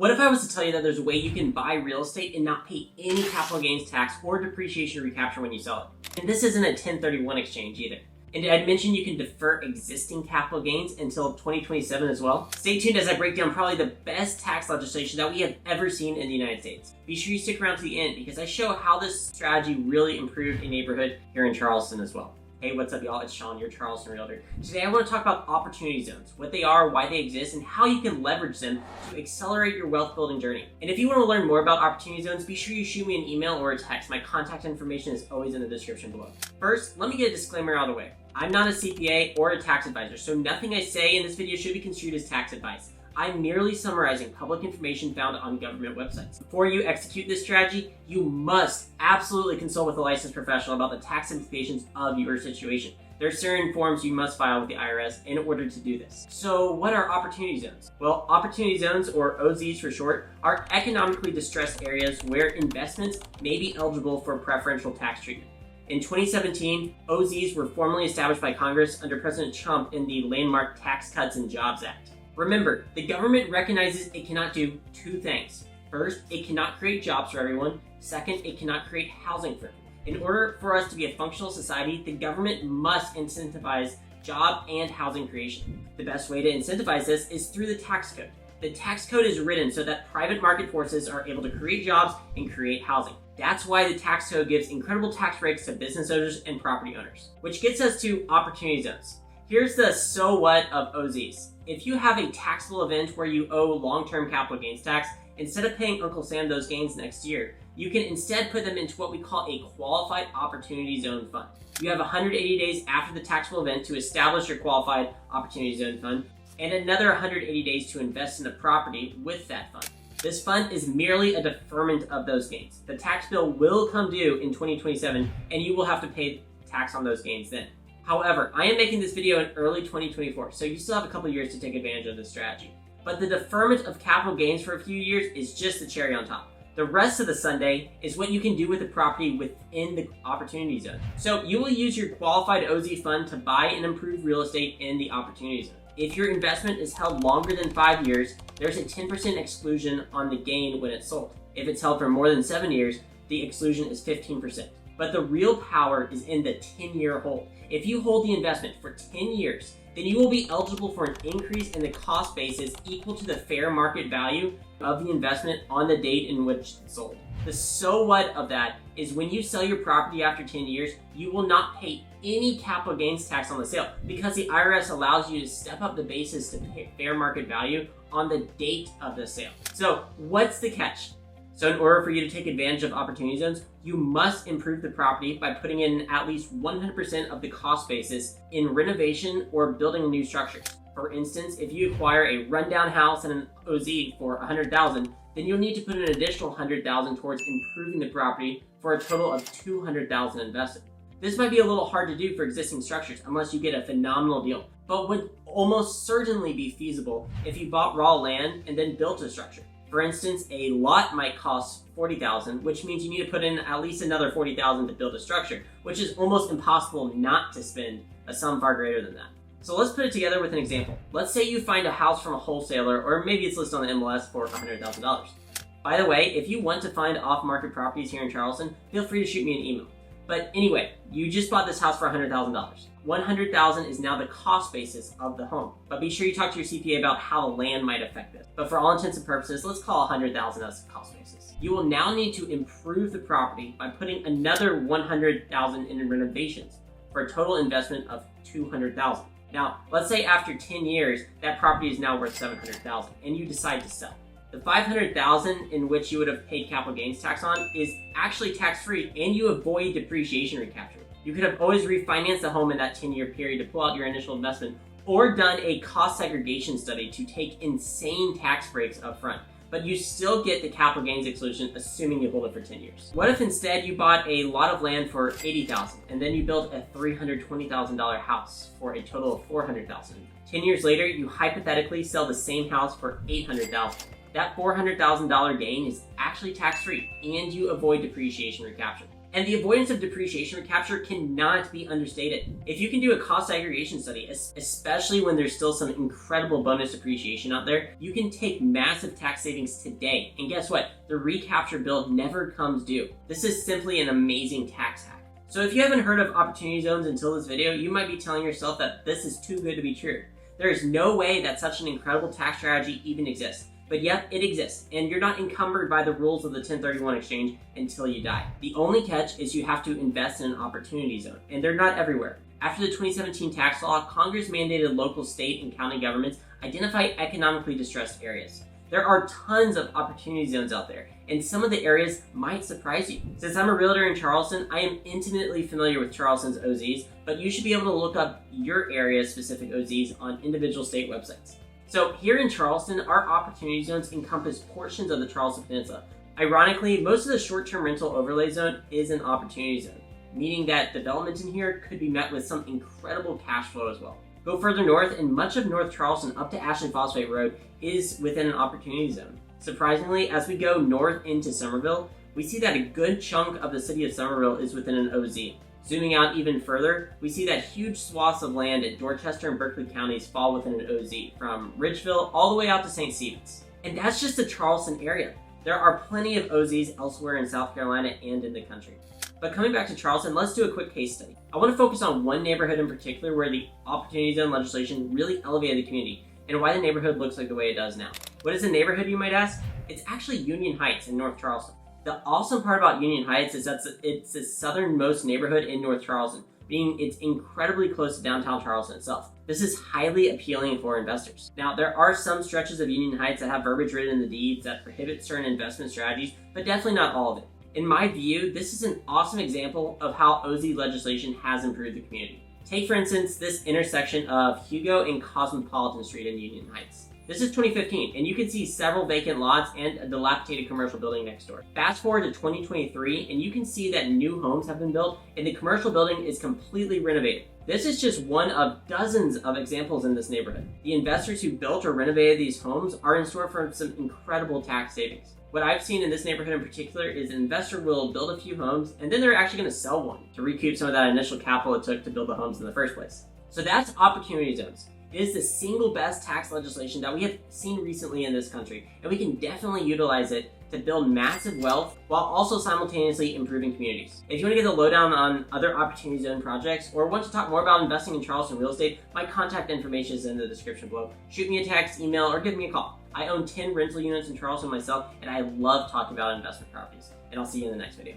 What if I was to tell you that there's a way you can buy real estate and not pay any capital gains tax or depreciation recapture when you sell it? And this isn't a 1031 exchange either. And I'd mentioned you can defer existing capital gains until 2027 as well. Stay tuned as I break down probably the best tax legislation that we have ever seen in the United States. Be sure you stick around to the end because I show how this strategy really improved a neighborhood here in Charleston as well. Hey, what's up y'all? It's Sean, your Charleston realtor. Today I want to talk about opportunity zones, what they are, why they exist, and how you can leverage them to accelerate your wealth building journey. And if you want to learn more about opportunity zones, be sure you shoot me an email or a text. My contact information is always in the description below. First, let me get a disclaimer out of the way. I'm not a CPA or a tax advisor, so nothing I say in this video should be construed as tax advice. I'm merely summarizing public information found on government websites. Before you execute this strategy, you must absolutely consult with a licensed professional about the tax implications of your situation. There are certain forms you must file with the IRS in order to do this. So what are opportunity zones? Well, opportunity zones, or OZs for short, are economically distressed areas where investments may be eligible for preferential tax treatment. In 2017, OZs were formally established by Congress under President Trump in the landmark Tax Cuts and Jobs Act. Remember, the government recognizes it cannot do two things. First, it cannot create jobs for everyone. Second, it cannot create housing for everyone. In order for us to be a functional society, the government must incentivize job and housing creation. The best way to incentivize this is through the tax code. The tax code is written so that private market forces are able to create jobs and create housing. That's why the tax code gives incredible tax breaks to business owners and property owners. Which gets us to opportunity zones. Here's the so what of OZs. If you have a taxable event where you owe long-term capital gains tax, instead of paying Uncle Sam those gains next year, you can instead put them into what we call a qualified opportunity zone fund. You have 180 days after the taxable event to establish your qualified opportunity zone fund, and another 180 days to invest in the property with that fund. This fund is merely a deferment of those gains. The tax bill will come due in 2027, and you will have to pay tax on those gains then. However, I am making this video in early 2024, so you still have a couple years to take advantage of this strategy. But the deferment of capital gains for a few years is just the cherry on top. The rest of the sundae is what you can do with the property within the opportunity zone. So you will use your qualified OZ fund to buy and improve real estate in the opportunity zone. If your investment is held longer than 5 years, there's a 10% exclusion on the gain when it's sold. If it's held for more than 7 years, the exclusion is 15%. But the real power is in the 10-year hold. If you hold the investment for 10 years, then you will be eligible for an increase in the cost basis equal to the fair market value of the investment on the date in which it's sold. The so what of that is when you sell your property after 10 years, you will not pay any capital gains tax on the sale because the IRS allows you to step up the basis to pay fair market value on the date of the sale. So what's the catch? So in order for you to take advantage of opportunity zones, you must improve the property by putting in at least 100% of the cost basis in renovation or building new structures. For instance, if you acquire a rundown house and an OZ for $100,000, then you'll need to put an additional $100,000 towards improving the property for a total of $200,000 invested. This might be a little hard to do for existing structures unless you get a phenomenal deal, but would almost certainly be feasible if you bought raw land and then built a structure. For instance, a lot might cost $40,000, which means you need to put in at least another $40,000 to build a structure, which is almost impossible not to spend a sum far greater than that. So let's put it together with an example. Let's say you find a house from a wholesaler, or maybe it's listed on the MLS for $100,000. By the way, if you want to find off-market properties here in Charleston, feel free to shoot me an email. But anyway, you just bought this house for $100,000. $100,000 is now the cost basis of the home. But be sure you talk to your CPA about how the land might affect this. But for all intents and purposes, let's call $100,000 as the cost basis. You will now need to improve the property by putting another $100,000 in renovations for a total investment of $200,000. Now, let's say after 10 years, that property is now worth $700,000 and you decide to sell. The $500,000 in which you would have paid capital gains tax on is actually tax-free and you avoid depreciation recapture. You could have always refinanced the home in that 10-year period to pull out your initial investment or done a cost segregation study to take insane tax breaks up front. But you still get the capital gains exclusion assuming you hold it for 10 years. What if instead you bought a lot of land for $80,000 and then you built a $320,000 house for a total of $400,000? 10 years later, you hypothetically sell the same house for $800,000. That $400,000 gain is actually tax-free and you avoid depreciation recapture. And the avoidance of depreciation recapture cannot be understated. If you can do a cost aggregation study, especially when there's still some incredible bonus depreciation out there, you can take massive tax savings today. And guess what? The recapture bill never comes due. This is simply an amazing tax hack. So if you haven't heard of opportunity zones until this video, you might be telling yourself that this is too good to be true. There is no way that such an incredible tax strategy even exists. But yep, it exists, and you're not encumbered by the rules of the 1031 exchange until you die. The only catch is you have to invest in an opportunity zone, and they're not everywhere. After the 2017 tax law, Congress mandated local, state, and county governments identify economically distressed areas. There are tons of opportunity zones out there, and some of the areas might surprise you. Since I'm a realtor in Charleston, I am intimately familiar with Charleston's OZs, but you should be able to look up your area's specific OZs on individual state websites. So here in Charleston, our opportunity zones encompass portions of the Charleston Peninsula. Ironically, most of the short-term rental overlay zone is an opportunity zone, meaning that development in here could be met with some incredible cash flow as well. Go further north, and much of North Charleston up to Ashland Phosphate Road is within an opportunity zone. Surprisingly, as we go north into Summerville, we see that a good chunk of the city of Summerville is within an OZ. Zooming out even further, we see that huge swaths of land in Dorchester and Berkeley counties fall within an OZ, from Ridgeville all the way out to St. Stephen's. And that's just the Charleston area. There are plenty of OZs elsewhere in South Carolina and in the country. But coming back to Charleston, let's do a quick case study. I want to focus on one neighborhood in particular where the Opportunity Zone legislation really elevated the community, and why the neighborhood looks like the way it does now. What is the neighborhood, you might ask? It's actually Union Heights in North Charleston. The awesome part about Union Heights is that it's the southernmost neighborhood in North Charleston, meaning it's incredibly close to downtown Charleston itself. This is highly appealing for investors. Now, there are some stretches of Union Heights that have verbiage written in the deeds that prohibit certain investment strategies, but definitely not all of it. In my view, this is an awesome example of how OZ legislation has improved the community. Take, for instance, this intersection of Hugo and Cosmopolitan Street in Union Heights. This is 2015, and you can see several vacant lots and a dilapidated commercial building next door. Fast forward to 2023, and you can see that new homes have been built, and the commercial building is completely renovated. This is just one of dozens of examples in this neighborhood. The investors who built or renovated these homes are in store for some incredible tax savings. What I've seen in this neighborhood in particular is an investor will build a few homes, and then they're actually going to sell one to recoup some of that initial capital it took to build the homes in the first place. So that's opportunity zones. It is the single best tax legislation that we have seen recently in this country, and we can definitely utilize it to build massive wealth while also simultaneously improving communities. If you want to get the lowdown on other opportunity zone projects or want to talk more about investing in Charleston real estate, my contact information is in the description below. Shoot me a text, email, or give me a call. I own 10 rental units in Charleston myself, and I love talking about investment properties. And I'll see you in the next video.